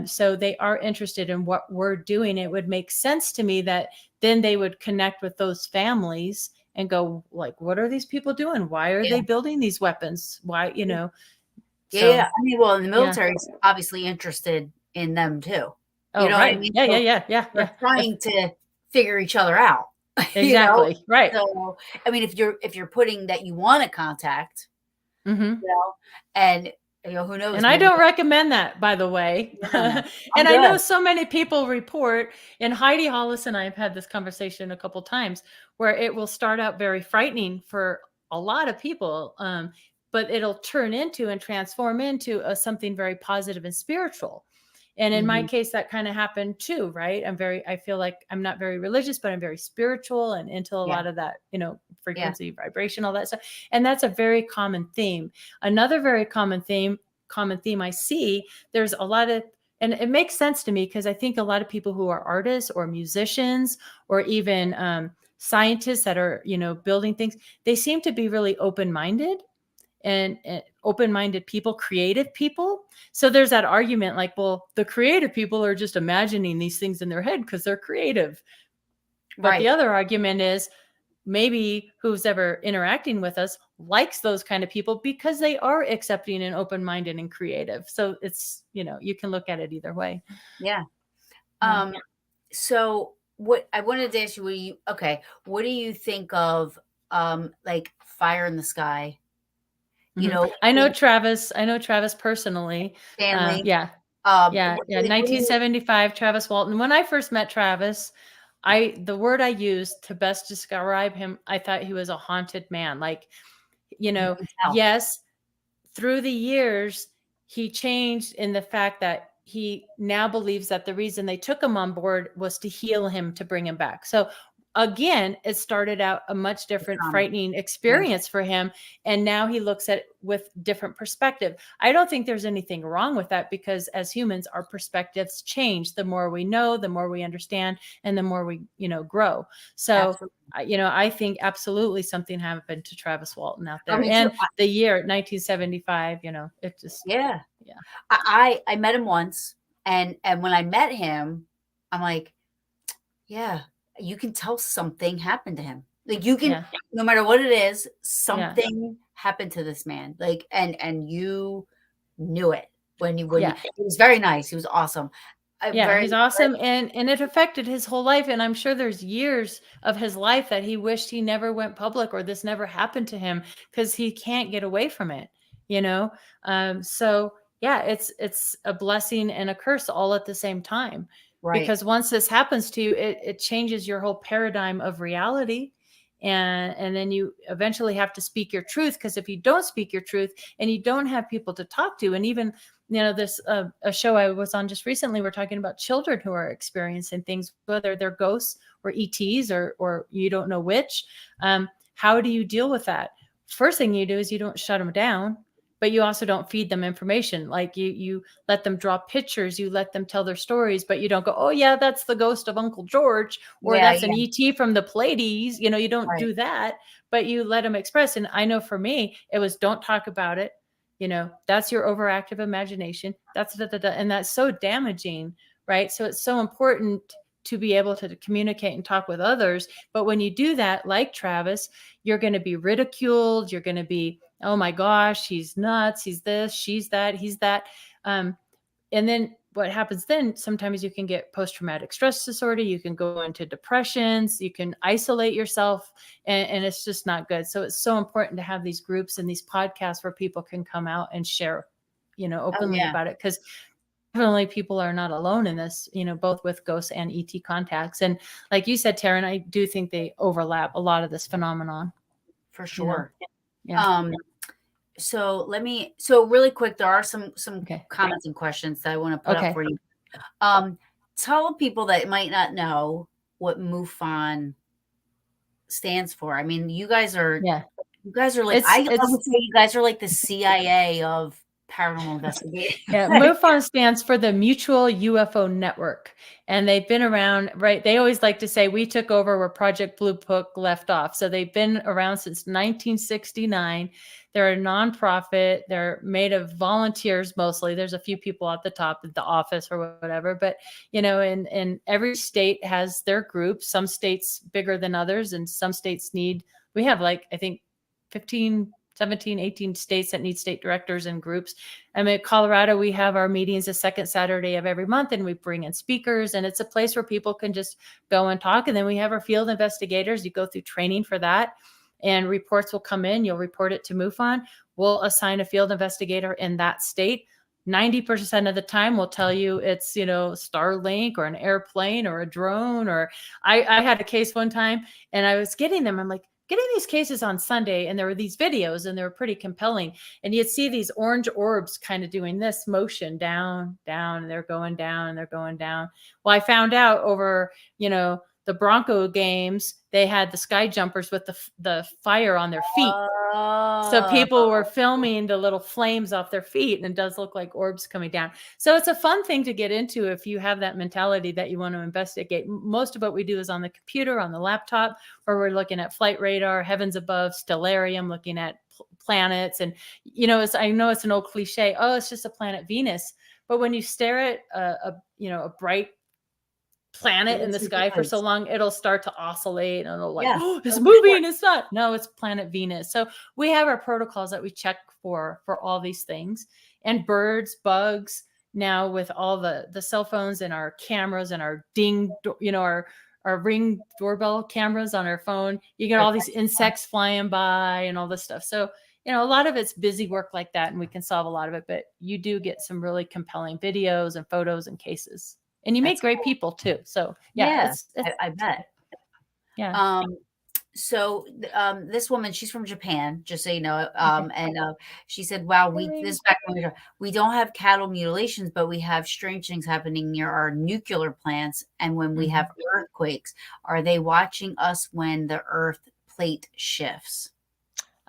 So they are interested in what we're doing. It would make sense to me that then they would connect with those families and go, like, what are these people doing? Why are Yeah. they building these weapons? Why, Yeah. So Yeah. I mean, well, the yeah. military is obviously interested in them too. You Oh, know what I right. mean? Yeah, yeah, So yeah, yeah, they're yeah. trying to figure each other out. You know? Exactly. Right. So I mean, if you're putting that you want to contact, Mm-hmm. you know, and who knows, And I maybe don't recommend that, by the way. no, no, no. I'm And I good. know so many people report, and Heidi Hollis and I have had this conversation a couple times, where it will start out very frightening for a lot of people, but it'll turn into and transform into something very positive and spiritual. And in my Mhm. case, that kind of happened too, right? I feel like I'm not very religious, but I'm very spiritual and into a Yeah. lot of that, Yeah. frequency, vibration, all that stuff. And that's a very common theme. Another very common theme I see, there's a lot of, and it makes sense to me because I think a lot of people who are artists or musicians or even scientists that are, building things, they seem to be really open-minded and open-minded people, creative people. So there's that argument like, well, the creative people are just imagining these things in their head because they're creative. But the Right. other argument is maybe who's ever interacting with us likes those kind of people because they are accepting and open-minded and creative. So it's, you can look at it either way. Yeah. Yeah. So what I wanted to ask you, what do you think of like fire in the sky? You Mhm. know, I know Travis personally. Stanley. Yeah. Yeah. Yeah. What do you 1975, Travis Walton. When I first met Travis, the word I used to best describe him, I thought he was a haunted man. Like, you can tell. yes, through the years, he changed in the fact that he now believes that the reason they took him on board was to heal him, to bring him back. So again, it started out a much different, Trauma. frightening Yeah. experience for him. And now he looks at it with different perspective. I don't think there's anything wrong with that because as humans, our perspectives change. The more we know, the more we understand, and the more we, grow. So Absolutely. I think absolutely something happened to Travis Walton out Oh, there. me too. And the year 1975, it just, Yeah. yeah. I met him once, and when I met him, I'm like, yeah, you can tell something happened to him. Like you can, Yeah. no matter what it is, Yeah. something happened to this man. Like, and you knew it when you. Yeah. He was very nice. He was awesome. Yeah, Very, he's awesome, and it affected his whole life, and I'm sure there's years of his life that he wished he never went public or this never happened to him because he can't get away from it, you know? So yeah, it's a blessing and a curse all at the same time right, because once this happens to you, it changes your whole paradigm of reality. And then you eventually have to speak your truth because if you don't speak your truth and you don't have people to talk to, and even this a show I was on just recently, we're talking about children who are experiencing things, whether they're ghosts or ETs or you don't know which. How do you deal with that? First thing you do is you don't shut them down. but you also don't feed them information. Like you let them draw pictures, you let them tell their stories, but you don't go, oh yeah, that's the ghost of Uncle George, or Yeah, that's an ET from the Pleiades. You know, you don't right. do that, but you let them express. And I know for me, it was don't talk about it. You know, that's your overactive imagination. That's and that's so damaging, right? So it's so important to be able to communicate and talk with others. But when you do that, like Travis, you're going to be ridiculed. You're going to be, oh my gosh, he's nuts. He's this, she's that, he's that. And then what happens then, sometimes you can get post-traumatic stress disorder. You can go into depressions. You can isolate yourself, and it's just not good. So it's so important to have these groups and these podcasts where people can come out and share, openly about it. Because definitely people are not alone in this, both with ghosts and ET contacts. And like you said, Taryn, I do think they overlap a lot of this phenomenon. For sure. Yeah. So really quick, there are some Okay. comments and questions that I want to put Okay. up for you. Tell people that might not know what MUFON stands for. I mean, you guys are like, I would say you guys are like the CIA of paranormal investigation. Yeah, MUFON stands for the Mutual UFO Network, and they've been around, right? They always like to say we took over where Project Blue Book left off. So they've been around since 1969. They're a nonprofit. They're made of volunteers mostly. There's a few people at the top of the office or whatever, but and every state has their group. Some states bigger than others, and some states we have like, I think 15, 17, 18 states that need state directors and groups. I mean, Colorado, we have our meetings the second Saturday of every month, and we bring in speakers, and it's a place where people can just go and talk. And then we have our field investigators. You go through training for that, and reports will come in. You'll report it to MUFON. We'll assign a field investigator in that state. 90% of the time we'll tell you it's, Starlink or an airplane or a drone. Or I had a case one time and I was getting them. I'm like, getting these cases on Sunday, and there were these videos and they were pretty compelling. And you'd see these orange orbs kind of doing this motion down, down, and they're going down and they're going down. Well, I found out over, the Bronco games, they had the sky jumpers with the fire on their feet. So people were filming the little flames off their feet, and it does look like orbs coming down. So it's a fun thing to get into if you have that mentality that you want to investigate. Most of what we do is on the computer, on the laptop, where we're looking at flight radar, heavens above, stellarium, looking at planets. And, I know it's an old cliche, oh, it's just a planet Venus. But when you stare at a bright planet in the sky for so long, it'll start to oscillate, and it'll oh, it's moving. It's not. No, it's planet Venus. So we have our protocols that we check for all these things, and birds, bugs. Now with all the cell phones and our cameras and our our Ring doorbell cameras on our phone, you get all these insects flying by and all this stuff. So a lot of it's busy work like that, and we can solve a lot of it. But you do get some really compelling videos and photos and cases. And you make great people too. So it's I bet. Yeah. So this woman, she's from Japan, just so you know. And she said, wow, we don't have cattle mutilations, but we have strange things happening near our nuclear plants. And when we have earthquakes, are they watching us when the earth plate shifts?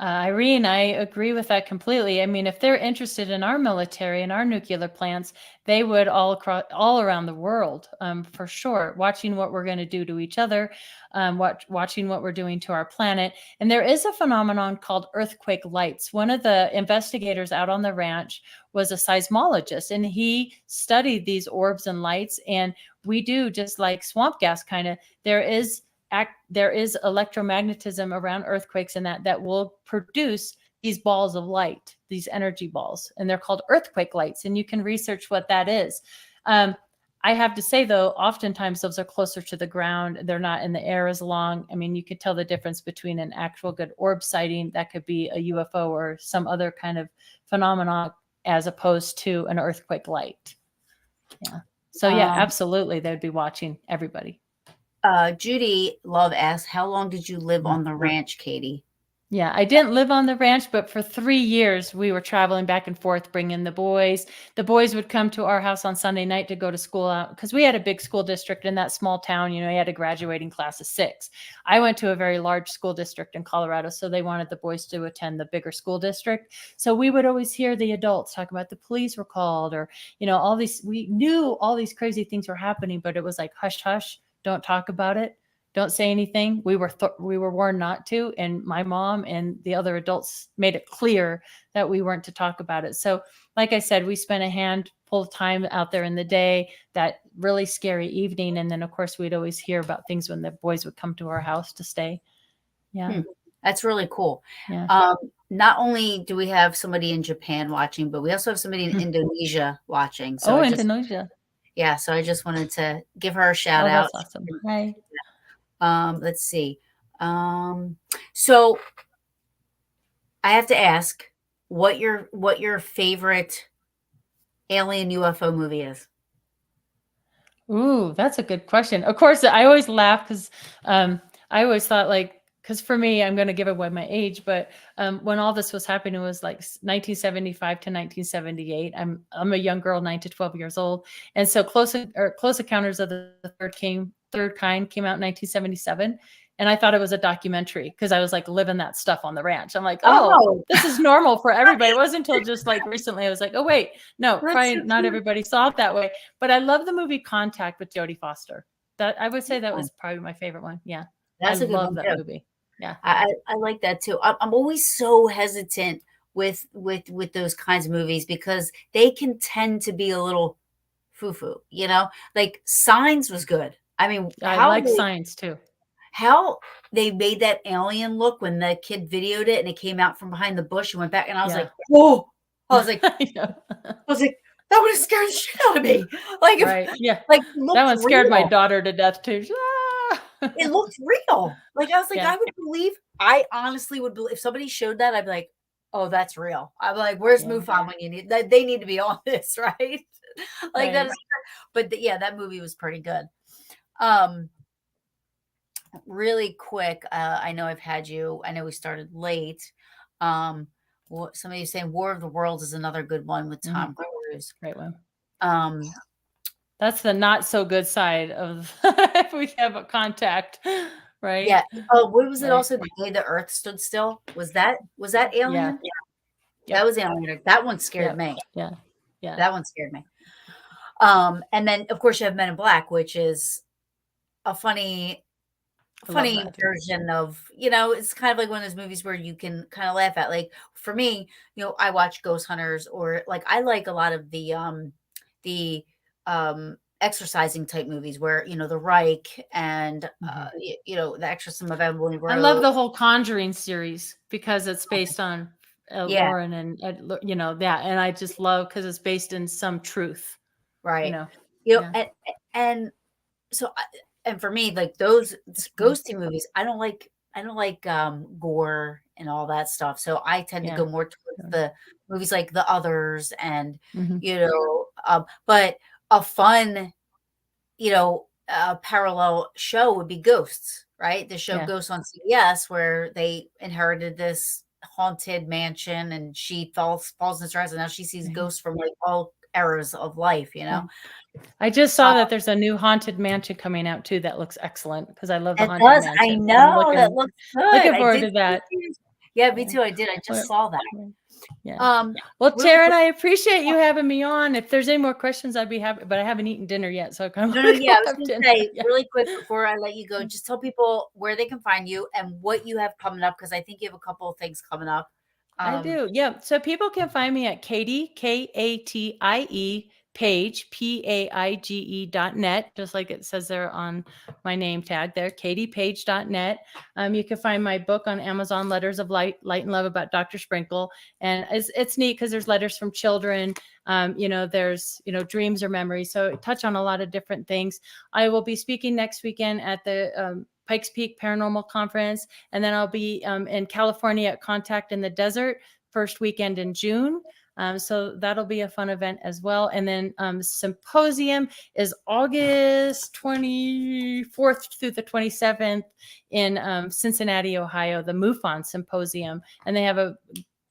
Irene, I agree with that completely. I mean, if they're interested in our military and our nuclear plants, they would all around the world, for sure, watching what we're going to do to each other, watching what we're doing to our planet. And there is a phenomenon called earthquake lights. One of the investigators out on the ranch was a seismologist, and he studied these orbs and lights. And we do, just like swamp gas kind of, there is electromagnetism around earthquakes and that will produce these balls of light, these energy balls, and they're called earthquake lights. And you can research what that is. I have to say, though, oftentimes those are closer to the ground. They're not in the air as long. I mean, you could tell the difference between an actual good orb sighting that could be a UFO or some other kind of phenomenon as opposed to an earthquake light. Yeah. So yeah, absolutely. They'd be watching everybody. Judy Love asks, how long did you live on the ranch, Katie? Yeah, I didn't live on the ranch, but for 3 years we were traveling back and forth, bringing the boys. The boys would come to our house on Sunday night to go to school out because we had a big school district in that small town. You know, you had a graduating class of 6. I went to a very large school district in Colorado, so they wanted the boys to attend the bigger school district. So we would always hear the adults talk about the police were called, or, you know, all these, we knew all these crazy things were happening, but it was like, hush, hush, don't talk about it. Don't say anything. We were warned not to, and my mom and the other adults made it clear that we weren't to talk about it. So, like I said, we spent a handful of time out there in the day, that really scary evening, and then of course we'd always hear about things when the boys would come to our house to stay. Yeah, That's really cool. yeah. Not only do we have somebody in Japan watching, but we also have somebody in Indonesia watching. So Indonesia. So I just wanted to give her a shout out. That's awesome. Hi. Let's see. So I have to ask what your favorite alien UFO movie is. Ooh, that's a good question. Of course, I always laugh because I always thought, like, because for me, I'm going to give away my age, but when all this was happening, it was like 1975 to 1978. I'm a young girl, 9 to 12 years old, and so Close Encounters of the Third Kind came out in 1977. And I thought it was a documentary because I was like living that stuff on the ranch. I'm like, oh, this is normal for everybody. It wasn't until just like recently I was like, oh, wait, no, probably not everybody saw it that way. But I love the movie Contact with Jodie Foster. That I would say that was probably my favorite one. Yeah. That's I love that movie. Yeah. I like that too. I'm always so hesitant with those kinds of movies because they can tend to be a little foo-foo, you know? Like Signs was good. I mean, I like Signs too. How they made that alien look when the kid videoed it and it came out from behind the bush and went back, and I was like, whoa. I was like, that would have scared the shit out of me. Like, right. Yeah. Like that one scared my daughter to death too. It looked real. Like, I was like, I honestly would believe if somebody showed that, I'd be like, oh, that's real. I'm like, where's MUFON when you need that? They need to be on this, right? Like that is, but that movie was pretty good. Really quick, I know we started late. Somebody saying War of the Worlds is another good one with Tom Cruise. Great one. That's the not so good side of if we have a Contact, right? Yeah. Oh, what was it also? The Day the Earth Stood Still? Was that Alien? Yeah. That was Alien. That one scared me. Yeah. Yeah. That one scared me. And then of course you have Men in Black, which is a funny version of, it's kind of like one of those movies where you can kind of laugh at. Like for me, I watch Ghost Hunters, or like I like a lot of the exercising type movies where the Reich and the exorcism of Emily Rose. I love the whole Conjuring series because it's based on Lauren and that, and I just love because it's based in some truth, right? And so. And for me, like those ghosty movies, I don't like gore and all that stuff. So I tend to go more towards the movies like The Others and but a fun parallel show would be Ghosts, right? The show Ghosts on CBS, where they inherited this haunted mansion and she falls into stress, and now she sees ghosts from like all eras of life. I just saw that there's a new Haunted Mansion coming out too that looks excellent because I love the Haunted Mansion. I know, that looks good. Looking forward to that. Yeah, me too. I just saw that. Yeah. Well, Taryn, I appreciate you having me on. If there's any more questions, I'd be happy, but I haven't eaten dinner yet, so I kind of I was going to say really quick before I let you go, just tell people where they can find you and what you have coming up, because I think you have a couple of things coming up. I do. Yeah. So people can find me at Katie, Katie, Paige, paige.net, just like it says there on my name tag there, katiepage.net. You can find my book on Amazon, Letters of Light and Love, about Dr. Sprinkle. And it's neat because there's letters from children, there's, dreams or memories. So touch on a lot of different things. I will be speaking next weekend at the Pikes Peak Paranormal Conference. And then I'll be in California at Contact in the Desert, first weekend in June. So that'll be a fun event as well. And then symposium is August 24th through the 27th in Cincinnati, Ohio, the MUFON Symposium. And they have a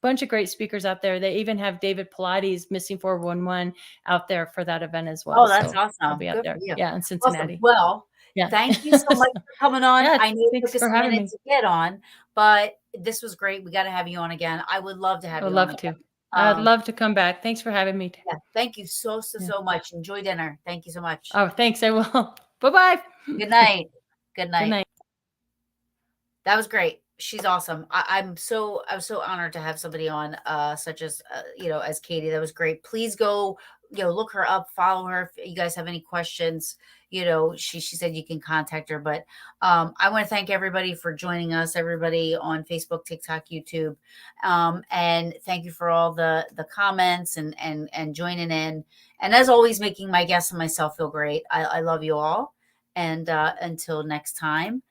bunch of great speakers out there. They even have David Pilates, Missing 411, out there for that event as well. Oh, that's So I'll awesome. be out Good there. for you. Yeah, in Cincinnati. Awesome. Well, Yeah. thank you so much for coming on. Yeah, I know it thanks took us for a having minute me. to get on, but this was great. We got to have you on again. I would love to have I'd you on love again. to. I'd love to come back. Thanks for having me. Yeah. Thank you so Yeah. much. Enjoy dinner. Thank you so much. Oh, thanks. I will. Bye-bye. Good night. Good Good night. night. That was great. She's awesome. I was so honored to have somebody on, such as, as Katie. That was great. Please go, look her up, follow her. If you guys have any questions, she said you can contact her. But I want to thank everybody for joining us, everybody on Facebook, TikTok, YouTube. And thank you for all the comments and joining in. And as always, making my guests and myself feel great. I love you all. And until next time.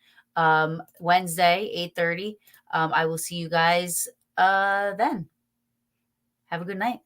Wednesday, 8:30. I will see you guys then. Have a good night.